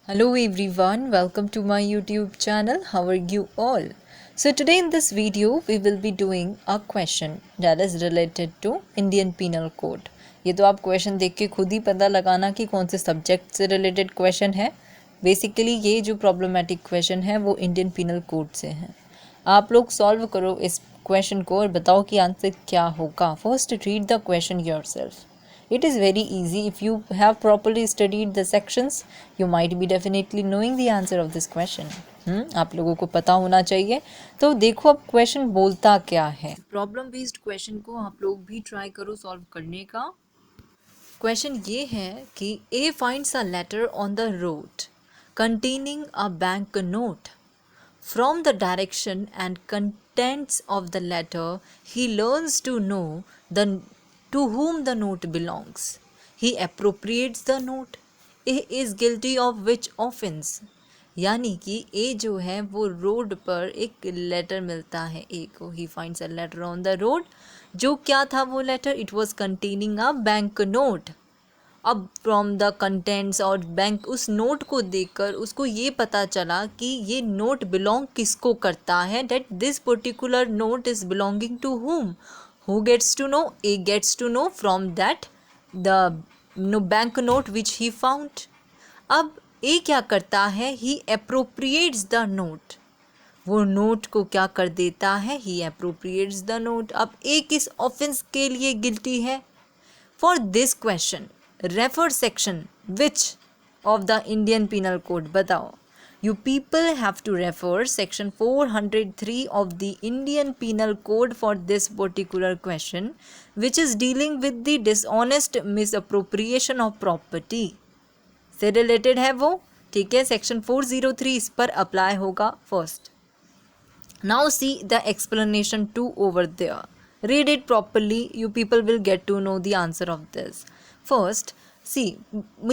Hello everyone, welcome to my YouTube channel. How are you all? So today in this video we will be doing a question that is related to Indian Penal Code. ये तो आप question देख के खुद ही पता लगाना कि कौन से सब्जेक्ट से रिलेटेड क्वेश्चन है. बेसिकली ये जो प्रॉब्लमेटिक क्वेश्चन है वो इंडियन पिनल कोड से है. आप लोग सॉल्व करो इस क्वेश्चन को और बताओ कि आंसर क्या होगा. First read the question yourself. It is very easy. If you have properly studied the sections, you might be definitely knowing the answer of this question. आप लोगों को पता होना चाहिए. तो देखो अब क्वेश्चन बोलता क्या है. प्रॉब्लम बेस्ड क्वेश्चन को आप लोग भी ट्राई करो सॉल्व करने का. क्वेश्चन ये है कि A finds a letter on the road containing a bank note. From the direction and contents of the letter, he learns to know to whom the note belongs. He appropriates the note. A is guilty of which offense? यानी कि ए जो है वो road पर एक letter मिलता है A को. He finds a letter on the road. जो क्या था वो letter? It was containing a bank note. अब फ्रॉम द कंटेंट्स और बैंक उस नोट को देखकर उसको ये पता चला कि ये नोट बिलोंग किसको करता है. That this particular note is belonging to whom. Who gets to know? A gets to know from that the bank note which he found. अब A क्या करता है? He appropriates the note. वो note को क्या कर देता है? He appropriates the note. अब A किस ऑफेंस के लिए गिल्टी है? For this question, refer section which of the Indian Penal Code? बताओ. You people have to refer section 403 of the Indian Penal Code for this particular question, which is dealing with the dishonest misappropriation of property. से related है वो. ठीक है, section 403 इस पर apply होगा first. Now see the explanation 2 over there. Read it properly. You people will get to know the answer of this. First, see,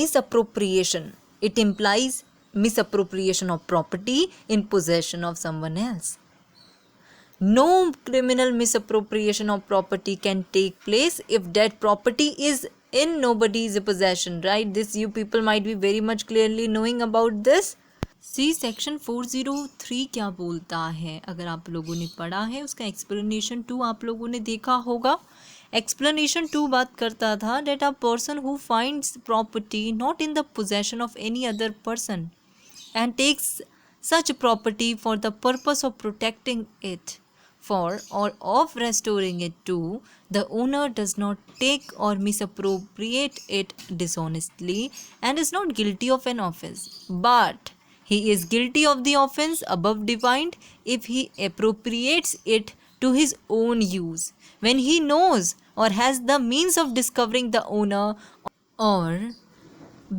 misappropriation. It implies misappropriation of property in possession of someone else. No criminal misappropriation of property can take place if that property is in nobody's possession, right? This you people might be very much clearly knowing about this. See section 403 क्या बोलता है? अगर आप लोगों ने पढ़ा है उसका एक्सप्लेनेशन 2 आप लोगों ने देखा होगा. एक्सप्लेनेशन 2 बात करता था that a person who finds property not in the possession of any other person and takes such property for the purpose of protecting it for or of restoring it to the owner does not take or misappropriate it dishonestly and is not guilty of an offense, but he is guilty of the offense above defined if he appropriates it to his own use when he knows or has the means of discovering the owner, or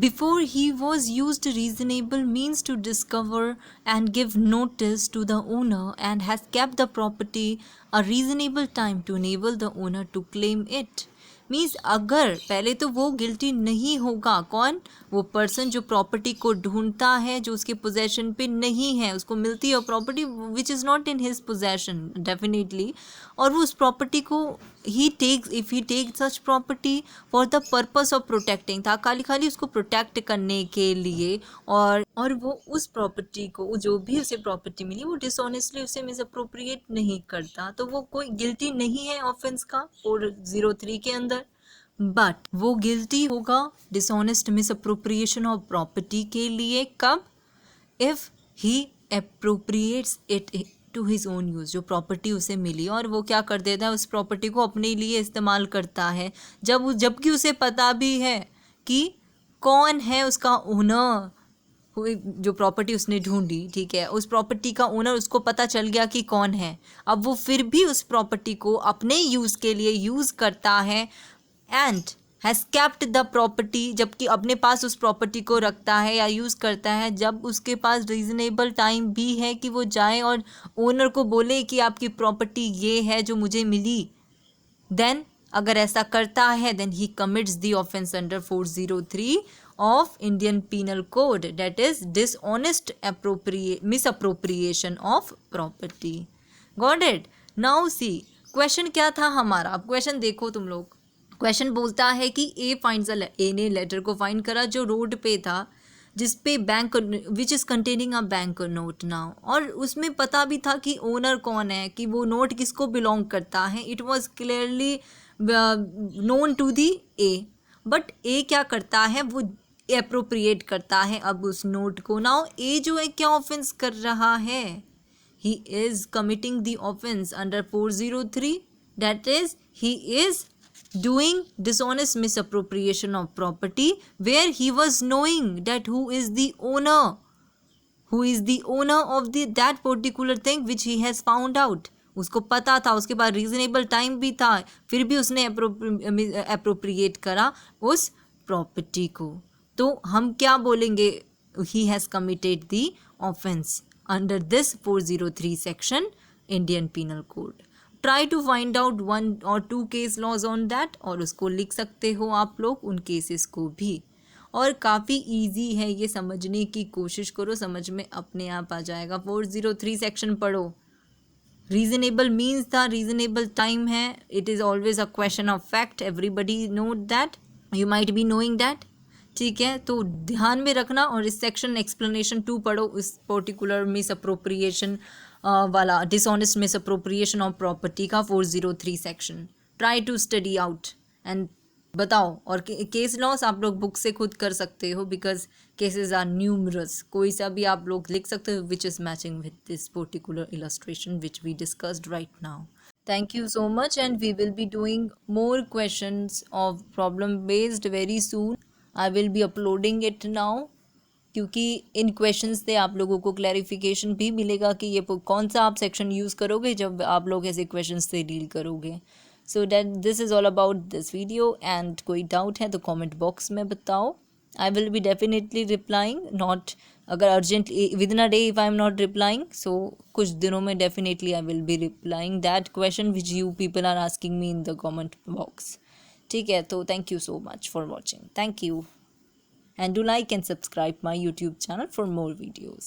before he was used reasonable means to discover and give notice to the owner and has kept the property a reasonable time to enable the owner to claim it. Means अगर पहले तो वो guilty नहीं होगा. कौन? वो person जो property को ढूंढता है, जो उसके पोजेशन पे नहीं है, उसको मिलती है property which is not in his possession definitely, और वो उस प्रॉपर्टी को ही takes if he take such property for the purpose of protecting, था खाली उसको प्रोटेक्ट करने के लिए, और वो उस प्रॉपर्टी को जो भी उसे प्रॉपर्टी मिली वो डिसऑनेस्टली उसे मिसअप्रोप्रिएट नहीं करता, तो वो कोई गिल्टी नहीं है ऑफेंस का 403 के अंदर. बट वो गिल्टी होगा डिसऑनेस्ट मिसअप्रोप्रिएशन ऑफ प्रॉपर्टी के लिए. कब? If he appropriates it to his own use. जो प्रॉपर्टी उसे मिली और वो क्या कर देता है, उस प्रॉपर्टी को अपने लिए इस्तेमाल करता है, जबकि उसे पता भी है कि कौन है उसका ओनर. जो प्रॉपर्टी उसने ढूंढी, ठीक है, उस प्रॉपर्टी का ओनर उसको पता चल गया कि कौन है. अब वो फिर भी उस प्रॉपर्टी को अपने यूज़ के लिए यूज़ करता है and has kept the property, जबकि अपने पास उस प्रॉपर्टी को रखता है या यूज़ करता है जब उसके पास रीज़नेबल टाइम भी है कि वो जाए और ओनर को बोले कि आपकी प्रॉपर्टी ये है जो मुझे मिली. देन अगर ऐसा करता है then he commits the offence under 403 of Indian Penal Code, that is dishonest misappropriation of property. Got it? Now see, question क्या था हमारा. अब क्वेश्चन देखो तुम लोग. क्वेश्चन बोलता है कि ए फाइंड्स ए ने लेटर को फाइंड करा जो रोड पे था. जिस पे bank which is containing a bank note now, और उसमें पता भी था कि ओनर कौन है, कि वो नोट किसको बिलोंग करता है. It was clearly known to the A. But A क्या करता है, वो अप्रोप्रिएट करता है अब उस नोट को. नाउ ए जो है क्या ऑफेंस कर रहा है, he is committing the offense under 403, that is he is doing dishonest misappropriation of property where he was knowing that who is the owner of that particular thing which he has found out. उसको पता था, उसके बाद reasonable time भी था, फिर भी उसने अप्रोप्रिएट करा उस प्रॉपर्टी को. तो हम क्या बोलेंगे, he has committed the offense under this 403 section Indian Penal Code. Try to find out 1 or 2 case laws on that, और उसको लिख सकते हो आप लोग उन केसेस को भी. और काफ़ी इजी है ये, समझने की कोशिश करो, समझ में अपने आप आ जाएगा. 403 सेक्शन पढ़ो. रीजनेबल मीन्स था, रीजनेबल टाइम है. It is always a question of fact, everybody note that, you might be knowing that. ठीक है, तो ध्यान में रखना. और इस सेक्शन एक्सप्लेनेशन 2 पढ़ो, इस पर्टिकुलर मिस अप्रोप्रिएशन वाला, dishonest misappropriation of property का 403 section. Try to study out and बताओ. और केस लॉस आप लोग बुक से खुद कर सकते हो, बिकॉज केसेस आर न्यूमरस. कोई सा भी आप लोग लिख सकते हो which is matching with this particular illustration which we discussed right now. Thank you so much, and we will be doing more questions of problem based very soon. I will be uploading it now, क्योंकि इन questions से आप लोगों को clarification भी मिलेगा कि ये कौन सा आप सेक्शन यूज़ करोगे जब आप लोग ऐसे क्वेश्चंस से डील करोगे. So that this is all about this video. And कोई डाउट है तो कमेंट बॉक्स में बताओ. I will be definitely replying, not अगर urgently within a day if I am not replying, so कुछ दिनों में definitely I will be replying that question which you people are asking me in the comment box. ठीक है, तो thank you so much for watching. Thank you, and do like and subscribe my YouTube channel for more videos.